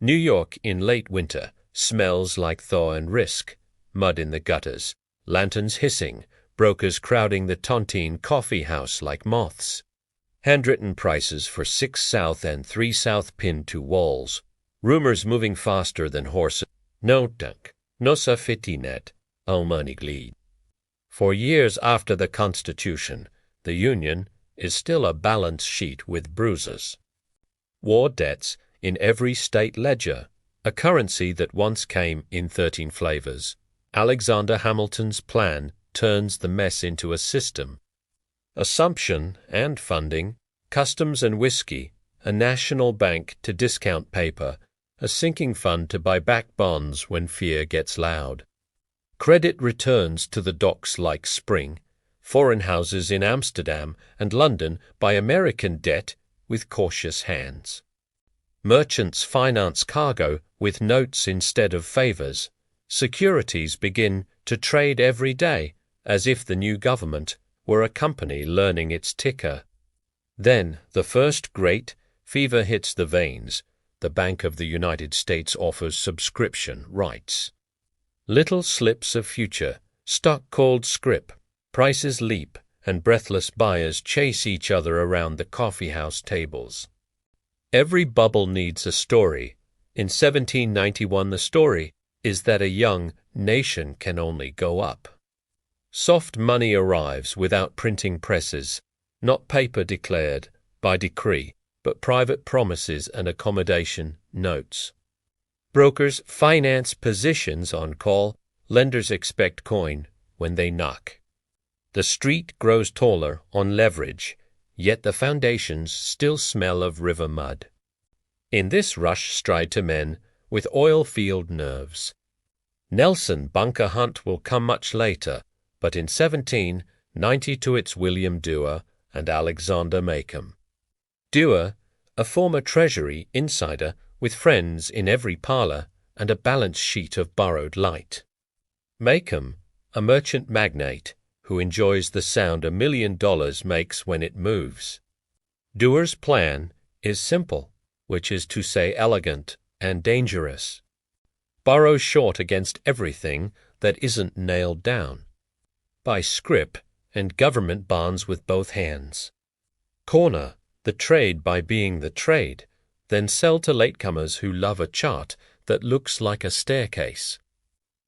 New York in late winter smells like thaw and risk, mud in the gutters, lanterns hissing, brokers crowding the Tontine coffee house like moths. Handwritten prices for 6 South and 3 South pinned to walls. Rumors moving faster than horses. No dunk, no sa fitinet, almanigleed. For years after the Constitution, the Union is still a balance sheet with bruises. War debts in every state ledger, a currency that once came in 13 flavors. Alexander Hamilton's plan turns the mess into a system. Assumption and funding, customs and whiskey, a national bank to discount paper, a sinking fund to buy back bonds when fear gets loud. Credit returns to the docks like spring, foreign houses in Amsterdam and London buy American debt with cautious hands. Merchants finance cargo with notes instead of favors. Securities begin to trade every day as if the new government were a company learning its ticker. Then the first great fever hits the veins. The Bank of the United States offers subscription rights. Little slips of future, stock called scrip, prices leap, and breathless buyers chase each other around the coffeehouse tables. Every bubble needs a story. In 1791 the story is that a young nation can only go up. Soft money arrives without printing presses, not paper declared by decree, but private promises and accommodation notes. Brokers finance positions on call, lenders expect coin when they knock. The street grows taller on leverage, yet the foundations still smell of river mud. In this rush stride to men with oil-field nerves. Nelson Bunker Hunt will come much later, but in 1792 it's William Dewar and Alexander Macomb. Dewar, a former Treasury insider with friends in every parlor and a balance sheet of borrowed light. Macomb, a merchant magnate who enjoys the sound $1 million makes when it moves. Dewar's plan is simple, which is to say elegant and dangerous. Borrow short against everything that isn't nailed down. Buy scrip and government bonds with both hands. Corner the trade by being the trade, then sell to latecomers who love a chart that looks like a staircase.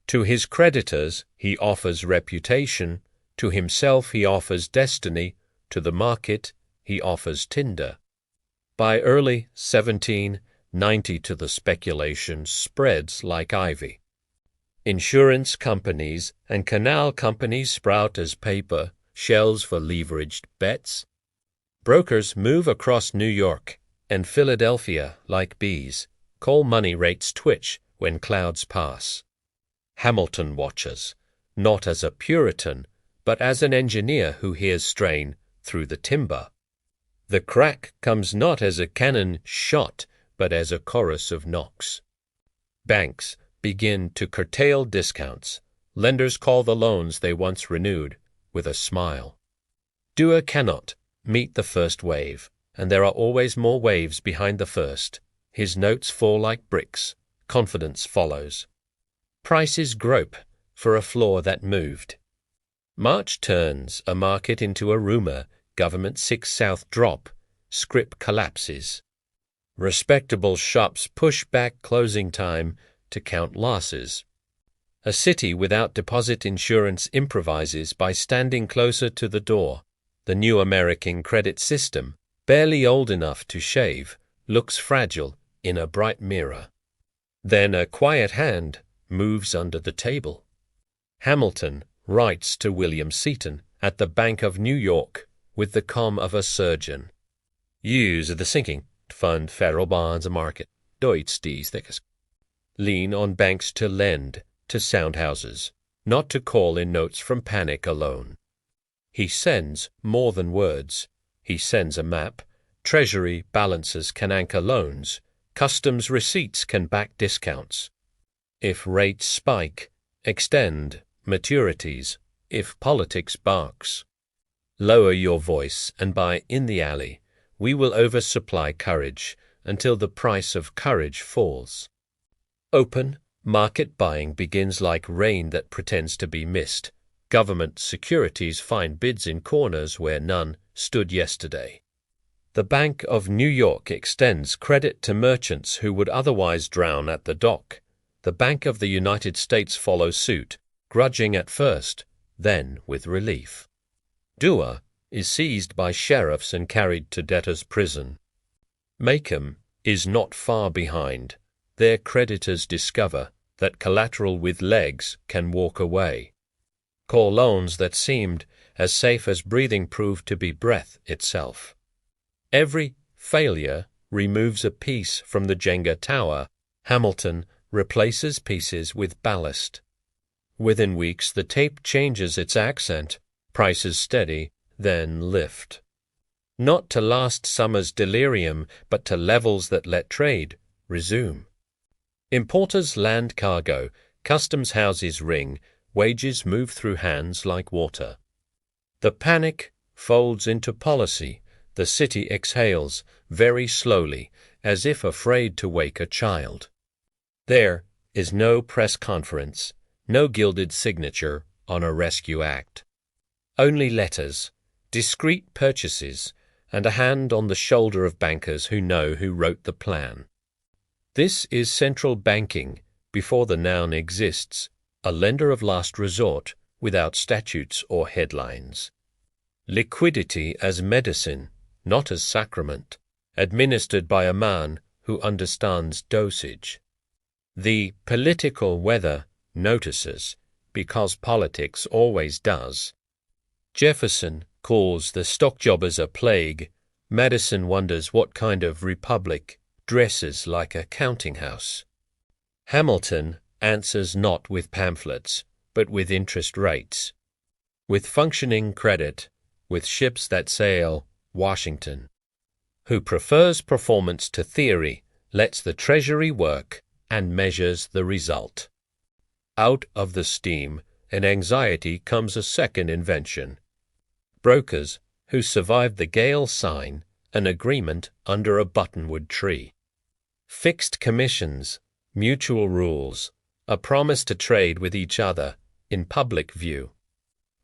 To his creditors he offers reputation, to himself he offers destiny, to the market he offers tinder. By early 1790 to the speculation spreads like ivy. Insurance companies and canal companies sprout as paper, shells for leveraged bets. Brokers move across New York and Philadelphia like bees. Coal money rates twitch when clouds pass. Hamilton watches, not as a Puritan, but as an engineer who hears strain through the timber. The crack comes not as a cannon shot, but as a chorus of knocks. Banks begin to curtail discounts. Lenders call the loans they once renewed with a smile. Dewar cannot meet the first wave, and there are always more waves behind the first. His notes fall like bricks. Confidence follows. Prices grope for a floor that moved. March turns a market into a rumor. Government 6 South drop. Scrip collapses. Respectable shops push back closing time to count losses. A city without deposit insurance improvises by standing closer to the door. The new American credit system, barely old enough to shave, looks fragile in a bright mirror. Then a quiet hand moves under the table. Hamilton writes to William Seaton at the Bank of New York with the calm of a surgeon. Use the sinking fund federal bonds market. Deutsch dies thickest. Lean on banks to lend to sound houses, not to call in notes from panic alone. He sends more than words. He sends a map. Treasury balances can anchor loans. Customs receipts can back discounts. If rates spike, extend maturities. If politics barks, lower your voice and buy in the alley. We will oversupply courage. until the price of courage falls. Open market buying begins like rain that pretends to be mist. Government securities find bids in corners where none stood yesterday. The Bank of New York extends credit to merchants who would otherwise drown at the dock. The Bank of the United States follows suit, grudging at first, then with relief. Dua is seized by sheriffs and carried to debtor's prison. Macomb is not far behind. Their creditors discover that collateral with legs can walk away. Call loans that seemed as safe as breathing proved to be breath itself. Every failure removes a piece from the Jenga tower. Hamilton replaces pieces with ballast. Within weeks, the tape changes its accent, prices steady, then lift. Not to last summer's delirium, but to levels that let trade resume. Importers land cargo, customs houses ring, wages move through hands like water. The panic folds into policy. The city exhales very slowly, as if afraid to wake a child. There is no press conference, no gilded signature on a rescue act. Only letters, discreet purchases, and a hand on the shoulder of bankers who know who wrote the plan. This is central banking before the noun exists, a lender of last resort without statutes or headlines. Liquidity as medicine, not as sacrament, administered by a man who understands dosage. The political weather notices, because politics always does. Jefferson calls the stock jobbers a plague. Madison wonders what kind of republic dresses like a counting house. Hamilton answers not with pamphlets, but with interest rates, with functioning credit, with ships that sail Washington. Who prefers performance to theory, lets the Treasury work, and measures the result. Out of the steam and anxiety comes a second invention. Brokers who survived the gale sign an agreement under a buttonwood tree. Fixed commissions, mutual rules, a promise to trade with each other in public view.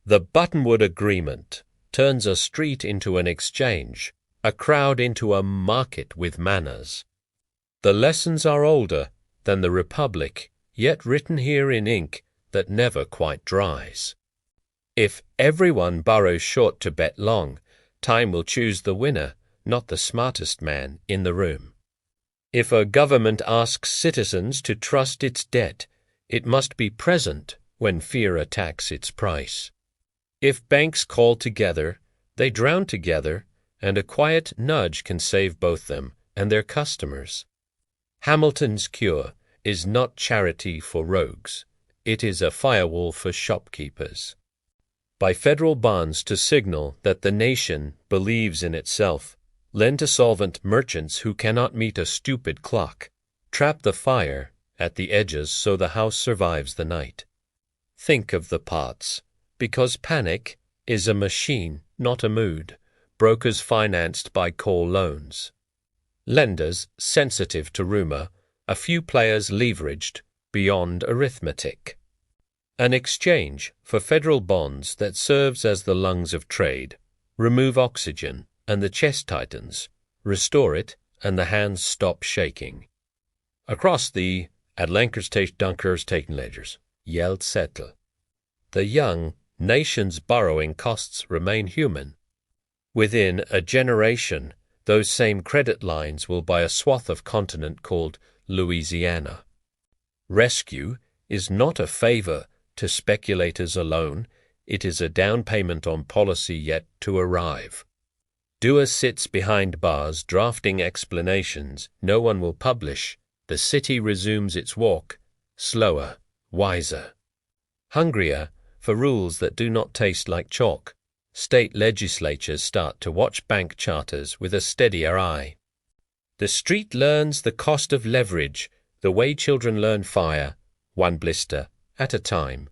The buttonwood agreement turns a street into an exchange, a crowd into a market with manners. The lessons are older than the Republic, yet written here in ink that never quite dries. If everyone borrows short to bet long, time will choose the winner, not the smartest man in the room. If a government asks citizens to trust its debt, it must be present when fear attacks its price. If banks call together, they drown together, and a quiet nudge can save both them and their customers. Hamilton's cure is not charity for rogues. It is a firewall for shopkeepers. By federal bonds to signal that the nation believes in itself, lend to solvent merchants who cannot meet a stupid clock, trap the fire at the edges so the house survives the night. Think of the parts, because panic is a machine, not a mood. Brokers financed by call loans. Lenders sensitive to rumor, a few players leveraged beyond arithmetic. An exchange for federal bonds that serves as the lungs of trade. Remove oxygen and the chest tightens. Restore it and the hands stop shaking. Across the at Lancaster Dunkers taken ledgers, yelled settle. The young nation's borrowing costs remain human. Within a generation, those same credit lines will buy a swath of continent called Louisiana. Rescue is not a favor to speculators alone. It is a down payment on policy yet to arrive. Dewar sits behind bars drafting explanations no one will publish. The city resumes its walk, slower, wiser. Hungrier for rules that do not taste like chalk. State legislatures start to watch bank charters with a steadier eye. The street learns the cost of leverage, the way children learn fire, one blister at a time.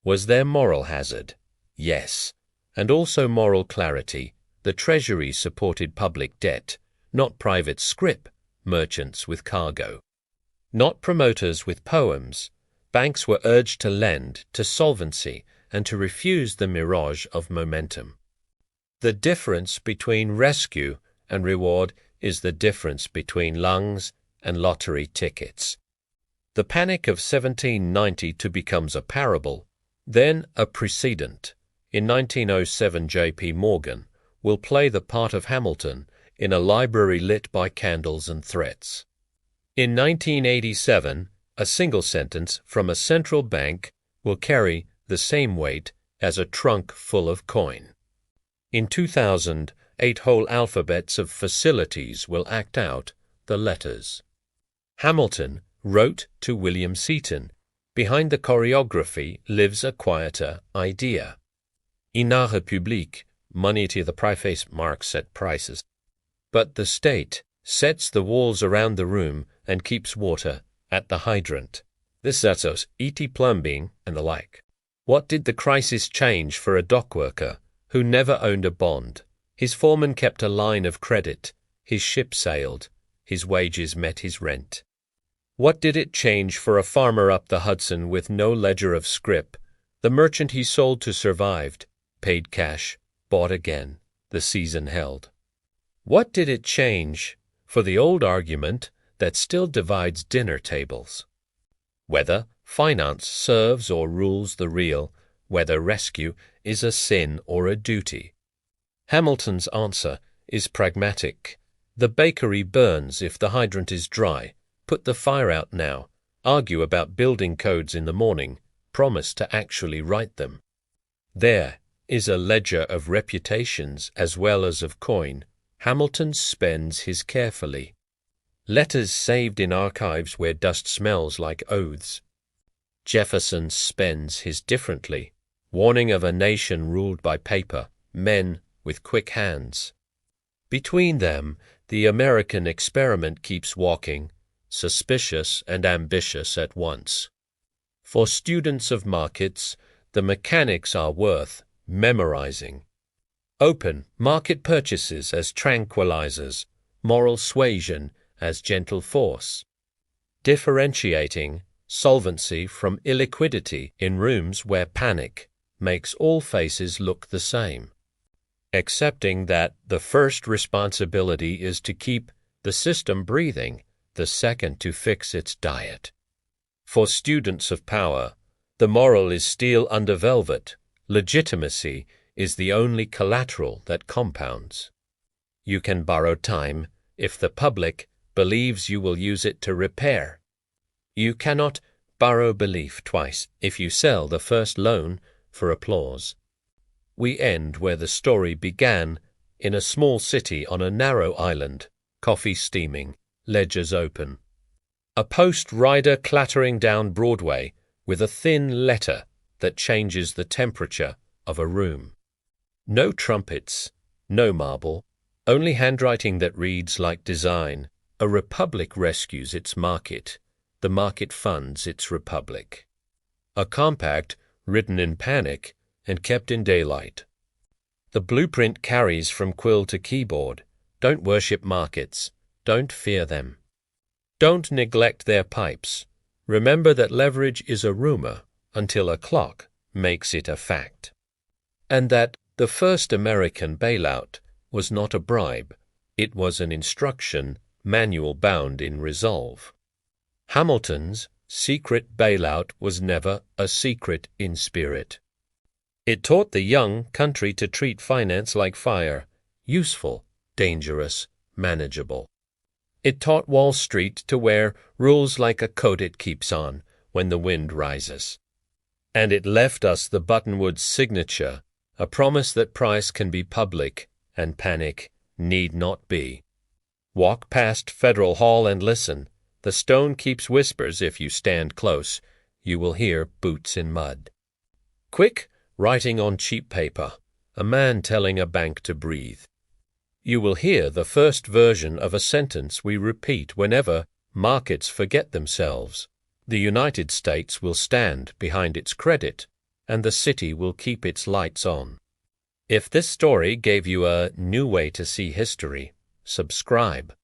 Was there moral hazard? Yes, and also moral clarity. The Treasury supported public debt, not private scrip, merchants with cargo. Not promoters with poems, banks were urged to lend to solvency and to refuse the mirage of momentum. The difference between rescue and reward is the difference between lungs and lottery tickets. The panic of 1792 becomes a parable, then a precedent. In 1907, J.P. Morgan will play the part of Hamilton in a library lit by candles and threats. In 1987, a single sentence from a central bank will carry the same weight as a trunk full of coin. In 2000, 8 whole alphabets of facilities will act out the letters. Hamilton wrote to William Seaton, "Behind the choreography lives a quieter idea." In la République, money to the préface marks set prices. But the state sets the walls around the room and keeps water at the hydrant. This sets us ET plumbing and the like. What did the crisis change for a dock worker who never owned a bond? His foreman kept a line of credit. His ship sailed. His wages met his rent. What did it change for a farmer up the Hudson with no ledger of scrip? The merchant he sold to survived, paid cash, bought again. The season held. What did it change for the old argument that still divides dinner tables? Whether finance serves or rules the real, whether rescue is a sin or a duty. Hamilton's answer is pragmatic. The bakery burns if the hydrant is dry. Put the fire out now. Argue about building codes in the morning. Promise to actually write them. There is a ledger of reputations as well as of coin. Hamilton spends his carefully. Letters saved in archives where dust smells like oaths. Jefferson spends his differently, warning of a nation ruled by paper, men with quick hands. Between them, the American experiment keeps walking, suspicious and ambitious at once. For students of markets, the mechanics are worth memorizing. Open market purchases as tranquilizers, moral suasion as gentle force. Differentiating solvency from illiquidity in rooms where panic makes all faces look the same. Accepting that the first responsibility is to keep the system breathing, the second to fix its diet. For students of power, the moral is steel under velvet. Legitimacy is the only collateral that compounds. You can borrow time if the public believes you will use it to repair. You cannot borrow belief twice if you sell the first loan for applause. We end where the story began, in a small city on a narrow island, coffee steaming, ledgers open. A post rider clattering down Broadway with a thin letter that changes the temperature of a room. No trumpets, no marble, only handwriting that reads like design. A republic rescues its market. The market funds its republic. A compact written in panic and kept in daylight. The blueprint carries from quill to keyboard. Don't worship markets. Don't fear them. Don't neglect their pipes. Remember that leverage is a rumor until a clock makes it a fact. And that the first American bailout was not a bribe. It was an instruction manual bound in resolve. Hamilton's secret bailout was never a secret in spirit. It taught the young country to treat finance like fire, useful, dangerous, manageable. It taught Wall Street to wear rules like a coat it keeps on when the wind rises. And it left us the buttonwood signature, a promise that price can be public and panic need not be. Walk past Federal Hall and listen. The stone keeps whispers if you stand close. You will hear boots in mud. Quick writing on cheap paper, a man telling a bank to breathe. You will hear the first version of a sentence we repeat whenever markets forget themselves. The United States will stand behind its credit, and the city will keep its lights on. If this story gave you a new way to see history, subscribe.